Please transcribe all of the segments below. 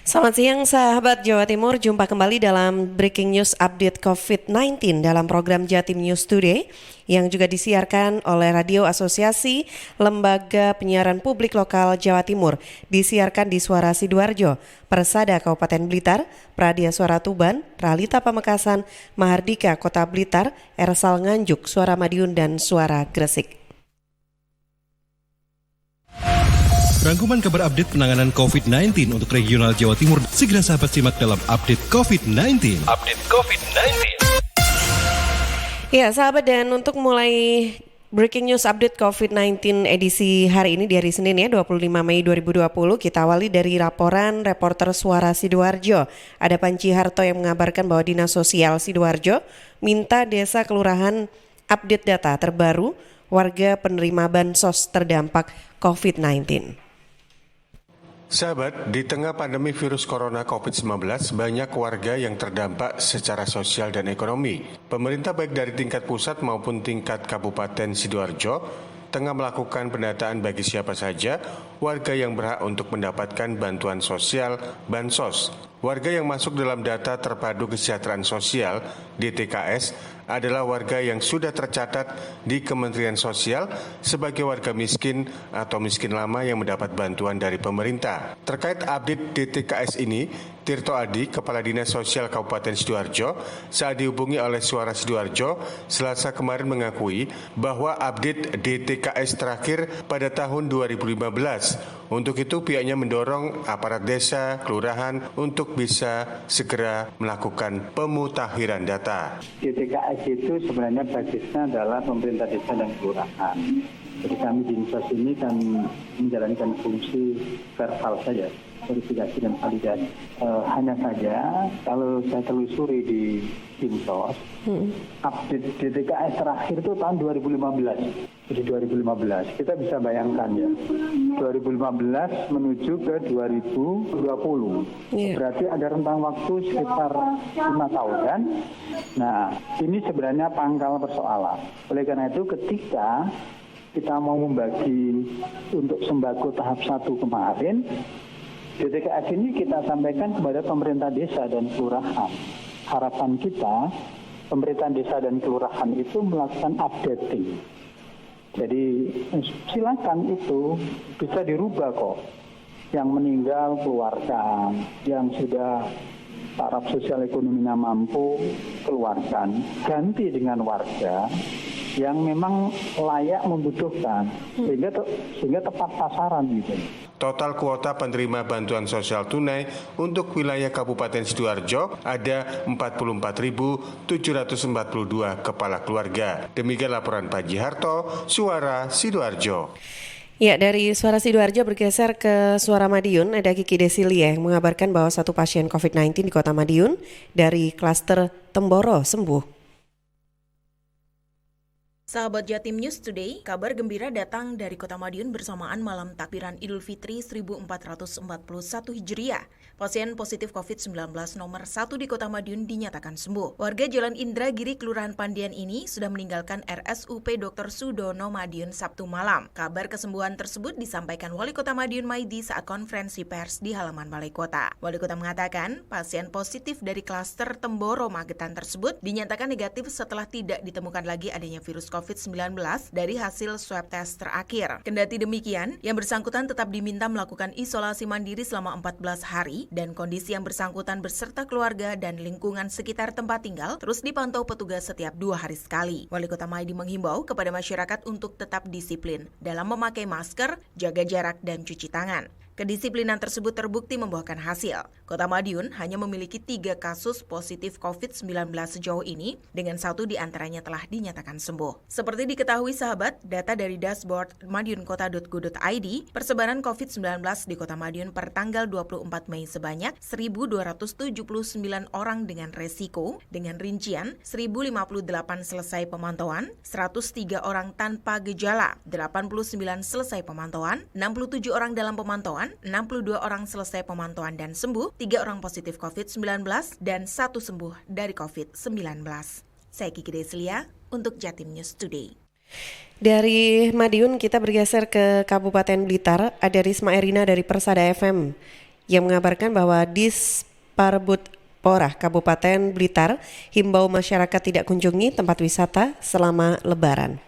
Selamat siang sahabat Jawa Timur, jumpa kembali dalam Breaking News Update COVID-19 dalam program Jatim News Today yang juga disiarkan oleh Radio Asosiasi Lembaga Penyiaran Publik Lokal Jawa Timur, disiarkan di Suara Sidoarjo, Persada Kabupaten Blitar, Pradia Suara Tuban, Pralita Pamekasan, Mahardika Kota Blitar, Ersal Nganjuk, Suara Madiun, dan Suara Gresik. Rangkuman kabar update penanganan COVID-19 untuk regional Jawa Timur segera sahabat simak dalam Update COVID-19. Ya sahabat, dan untuk mulai Breaking News Update COVID-19 edisi hari ini di hari Senin ya 25 Mei 2020, kita awali dari laporan reporter Suara Sidoarjo. Ada Panci Harto yang mengabarkan bahwa Dinas Sosial Sidoarjo minta desa kelurahan update data terbaru warga penerima bansos terdampak COVID-19. Sahabat, di tengah pandemi virus corona COVID-19, banyak warga yang terdampak secara sosial dan ekonomi. Pemerintah baik dari tingkat pusat maupun tingkat Kabupaten Sidoarjo tengah melakukan pendataan bagi siapa saja warga yang berhak untuk mendapatkan bantuan sosial bansos. Warga yang masuk dalam data terpadu kesejahteraan sosial DTKS adalah warga yang sudah tercatat di Kementerian Sosial sebagai warga miskin atau miskin lama yang mendapat bantuan dari pemerintah. Terkait update DTKS ini, Tirto Adi, Kepala Dinas Sosial Kabupaten Sidoarjo, saat dihubungi oleh Suara Sidoarjo, Selasa kemarin mengakui bahwa update DTKS terakhir pada tahun 2015. Untuk itu pihaknya mendorong aparat desa, kelurahan untuk bisa segera melakukan pemutakhiran data. DTKS itu sebenarnya basisnya adalah pemerintah desa dan kelurahan. Jadi kami di Dinsos ini kan menjalankan fungsi verbal saja, verifikasi dan validasi. Hanya saja kalau saya telusuri di Dinsos, update DTKS terakhir itu tahun 2015. Jadi 2015, kita bisa bayangkan ya, 2015 menuju ke 2020. Berarti ada rentang waktu sekitar 5 tahun kan? Nah, ini sebenarnya pangkal persoalan. Oleh karena itu ketika kita mau membagi untuk sembako tahap 1 kemarin, DTKS ini kita sampaikan kepada pemerintah desa dan kelurahan. Harapan kita, pemerintah desa dan kelurahan itu melakukan updating. Jadi silakan itu bisa dirubah kok. Yang meninggal keluarkan, yang sudah taraf sosial ekonominya mampu keluarkan, ganti dengan warga yang memang layak membutuhkan sehingga tepat sasaran gitu. Total kuota penerima bantuan sosial tunai untuk wilayah Kabupaten Sidoarjo ada 44.742 kepala keluarga. Demikian laporan Pak Harto, Suara Sidoarjo. Ya, dari Suara Sidoarjo bergeser ke Suara Madiun, ada Kiki Desilia yang mengabarkan bahwa satu pasien COVID-19 di Kota Madiun dari klaster Temboro sembuh. Sahabat Jatim News Today, kabar gembira datang dari Kota Madiun bersamaan malam takbiran Idul Fitri 1441 Hijriah. Pasien positif COVID-19 nomor 1 di Kota Madiun dinyatakan sembuh. Warga Jalan Indragiri, Kelurahan Pandian ini sudah meninggalkan RSUP Dr. Sudono Madiun Sabtu malam. Kabar kesembuhan tersebut disampaikan Wali Kota Madiun Maidi saat konferensi pers di halaman Balai Kota. Wali Kota mengatakan, pasien positif dari klaster Temboro Magetan tersebut dinyatakan negatif setelah tidak ditemukan lagi adanya virus COVID-19 dari hasil swab test terakhir. Kendati demikian, yang bersangkutan tetap diminta melakukan isolasi mandiri selama 14 hari dan kondisi yang bersangkutan beserta keluarga dan lingkungan sekitar tempat tinggal terus dipantau petugas setiap 2 hari sekali. Wali Kota Maidi menghimbau kepada masyarakat untuk tetap disiplin dalam memakai masker, jaga jarak, dan cuci tangan. Kedisiplinan tersebut terbukti membuahkan hasil. Kota Madiun hanya memiliki 3 kasus positif COVID-19 sejauh ini, dengan 1 diantaranya telah dinyatakan sembuh. Seperti diketahui sahabat, data dari dashboard madiunkota.go.id, persebaran COVID-19 di Kota Madiun per tanggal 24 Mei sebanyak 1.279 orang dengan resiko, dengan rincian 1.058 selesai pemantauan, 103 orang tanpa gejala, 89 selesai pemantauan, 67 orang dalam pemantauan, 62 orang selesai pemantauan dan sembuh, 3 orang positif COVID-19, dan 1 sembuh dari COVID-19. Saya Kiki Deslia untuk Jatim News Today. Dari Madiun kita bergeser ke Kabupaten Blitar, ada Risma Erina dari Persada FM yang mengabarkan bahwa Disparbudpora Kabupaten Blitar himbau masyarakat tidak kunjungi tempat wisata selama Lebaran.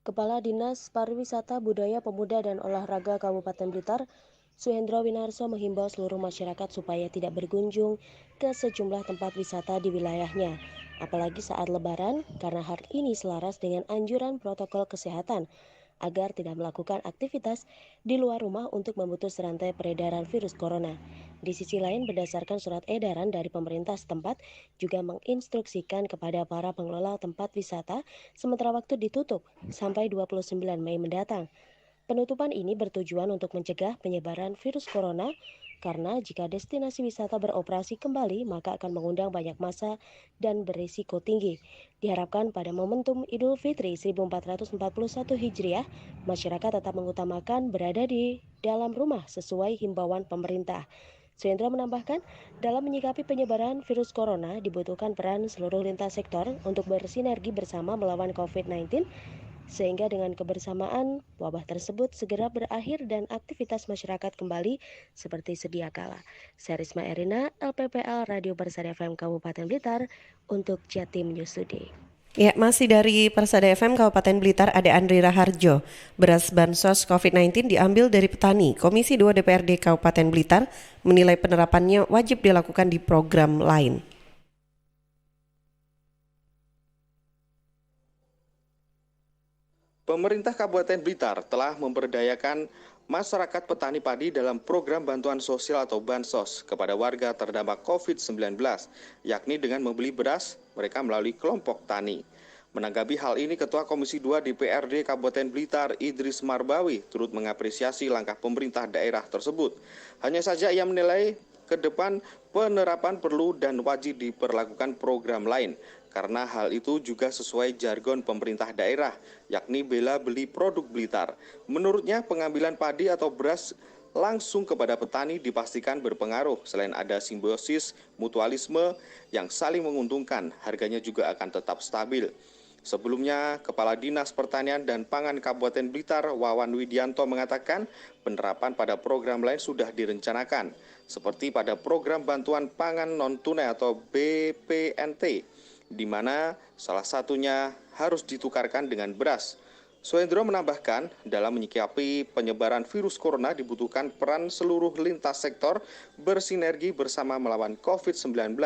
Kepala Dinas Pariwisata, Budaya, Pemuda, dan Olahraga Kabupaten Blitar, Suhendro Winarso menghimbau seluruh masyarakat supaya tidak berkunjung ke sejumlah tempat wisata di wilayahnya, apalagi saat Lebaran, karena hal ini selaras dengan anjuran protokol kesehatan agar tidak melakukan aktivitas di luar rumah untuk memutus rantai peredaran virus corona. Di sisi lain, berdasarkan surat edaran dari pemerintah setempat, juga menginstruksikan kepada para pengelola tempat wisata sementara waktu ditutup sampai 29 Mei mendatang. Penutupan ini bertujuan untuk mencegah penyebaran virus corona, karena jika destinasi wisata beroperasi kembali maka akan mengundang banyak massa dan berisiko tinggi. Diharapkan pada momentum Idul Fitri 1441 Hijriah, masyarakat tetap mengutamakan berada di dalam rumah sesuai himbauan pemerintah. Suhendra menambahkan, dalam menyikapi penyebaran virus corona dibutuhkan peran seluruh lintas sektor untuk bersinergi bersama melawan COVID-19, sehingga dengan kebersamaan wabah tersebut segera berakhir dan aktivitas masyarakat kembali seperti sedia kala. Saya Risma Erina, LPPL Radio Persada FM Kabupaten Blitar untuk Jatim News Today. Ya, masih dari Persada FM Kabupaten Blitar ada Andri Raharjo. Beras bansos COVID-19 diambil dari petani. Komisi 2 DPRD Kabupaten Blitar menilai penerapannya wajib dilakukan di program lain. Pemerintah Kabupaten Blitar telah memberdayakan masyarakat petani padi dalam program bantuan sosial atau Bansos kepada warga terdampak COVID-19, yakni dengan membeli beras mereka melalui kelompok tani. Menanggapi hal ini, Ketua Komisi 2 DPRD Kabupaten Blitar Idris Marbawi turut mengapresiasi langkah pemerintah daerah tersebut. Hanya saja ia menilai ke depan penerapan perlu dan wajib diperlakukan program lain, karena hal itu juga sesuai jargon pemerintah daerah, yakni bela beli produk Blitar. Menurutnya, pengambilan padi atau beras langsung kepada petani dipastikan berpengaruh. Selain ada simbiosis mutualisme yang saling menguntungkan, harganya juga akan tetap stabil. Sebelumnya, Kepala Dinas Pertanian dan Pangan Kabupaten Blitar, Wawan Widianto, mengatakan penerapan pada program lain sudah direncanakan, seperti pada program bantuan pangan non-tunai atau BPNT, di mana salah satunya harus ditukarkan dengan beras. Suhendro menambahkan, dalam menyikapi penyebaran virus corona dibutuhkan peran seluruh lintas sektor bersinergi bersama melawan COVID-19,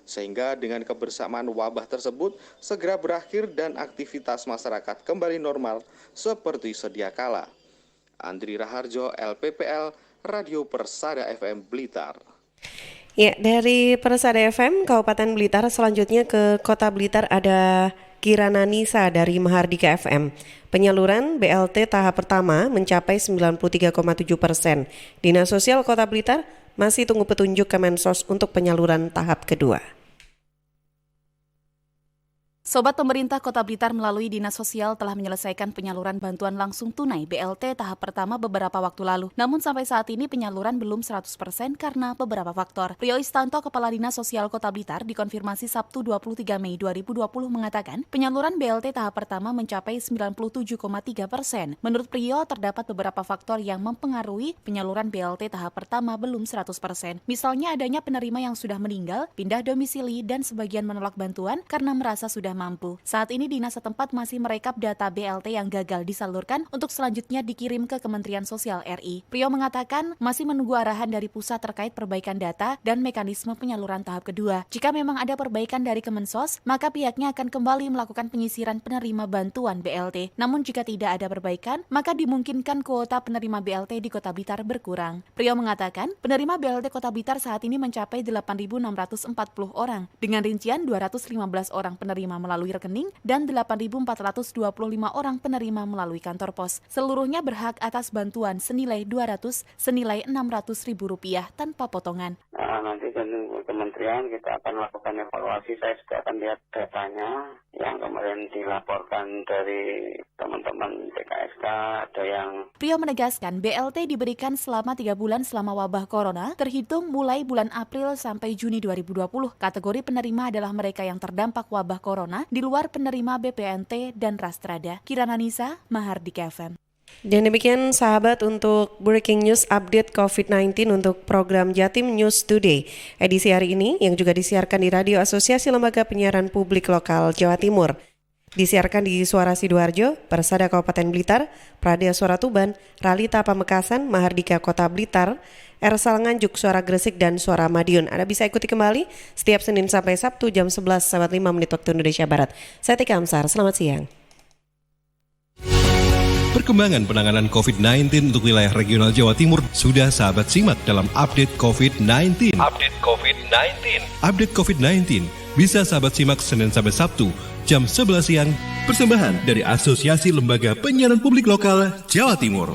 sehingga dengan kebersamaan wabah tersebut segera berakhir dan aktivitas masyarakat kembali normal seperti sedia kala. Andri Raharjo, LPPL, Radio Persada FM Blitar. Ya, dari Persada FM Kabupaten Blitar selanjutnya ke Kota Blitar ada Kirana Nisa dari Mahardika FM. Penyaluran BLT tahap pertama mencapai 93,7%. Dinas Sosial Kota Blitar masih tunggu petunjuk Kemensos untuk penyaluran tahap kedua. Sobat pemerintah Kota Blitar melalui Dinas Sosial telah menyelesaikan penyaluran bantuan langsung tunai BLT tahap pertama beberapa waktu lalu. Namun sampai saat ini penyaluran belum 100% karena beberapa faktor. Rio Istanto, Kepala Dinas Sosial Kota Blitar, dikonfirmasi Sabtu 23 Mei 2020 mengatakan penyaluran BLT tahap pertama mencapai 97,3%. Menurut Rio, terdapat beberapa faktor yang mempengaruhi penyaluran BLT tahap pertama belum 100%. Misalnya adanya penerima yang sudah meninggal, pindah domisili, dan sebagian menolak bantuan karena merasa sudah mampu. Saat ini dinas setempat masih merekap data BLT yang gagal disalurkan untuk selanjutnya dikirim ke Kementerian Sosial RI. Prio mengatakan masih menunggu arahan dari pusat terkait perbaikan data dan mekanisme penyaluran tahap kedua. Jika memang ada perbaikan dari Kemensos, maka pihaknya akan kembali melakukan penyisiran penerima bantuan BLT. Namun jika tidak ada perbaikan, maka dimungkinkan kuota penerima BLT di Kota Blitar berkurang. Prio mengatakan penerima BLT Kota Blitar saat ini mencapai 8.640 orang, dengan rincian 215 orang penerima melalui rekening dan 8.425 orang penerima melalui kantor pos. Seluruhnya berhak atas bantuan senilai Rp600.000 tanpa potongan. Nanti kementerian kita akan melakukan evaluasi. Saya juga akan lihat datanya yang kemarin dilaporkan dari teman-teman PKSK, ada yang... Prio menegaskan BLT diberikan selama 3 bulan selama wabah corona, terhitung mulai bulan April sampai Juni 2020. Kategori penerima adalah mereka yang terdampak wabah corona di luar penerima BPNT dan Rastrada. Kirana Nisa, Mahardika FM. Dan demikian sahabat untuk Breaking News Update COVID-19 untuk program Jatim News Today edisi hari ini yang juga disiarkan di Radio Asosiasi Lembaga Penyiaran Publik Lokal Jawa Timur. Disiarkan di Suara Sidoarjo, Persada Kabupaten Blitar, Pradia Suara Tuban, Ralita Pamekasan, Mahardika Kota Blitar, Ersal Nganjuk, Suara Gresik, dan Suara Madiun. Anda bisa ikuti kembali setiap Senin sampai Sabtu jam 11.05 waktu Indonesia Barat. Saya Tika Amsar, selamat siang. Perkembangan penanganan COVID-19 untuk wilayah regional Jawa Timur sudah sahabat simak dalam Update COVID-19. Update COVID-19. Update COVID-19 bisa sahabat simak Senin sampai Sabtu jam 11 siang. Persembahan dari Asosiasi Lembaga Penyiaran Publik Lokal Jawa Timur.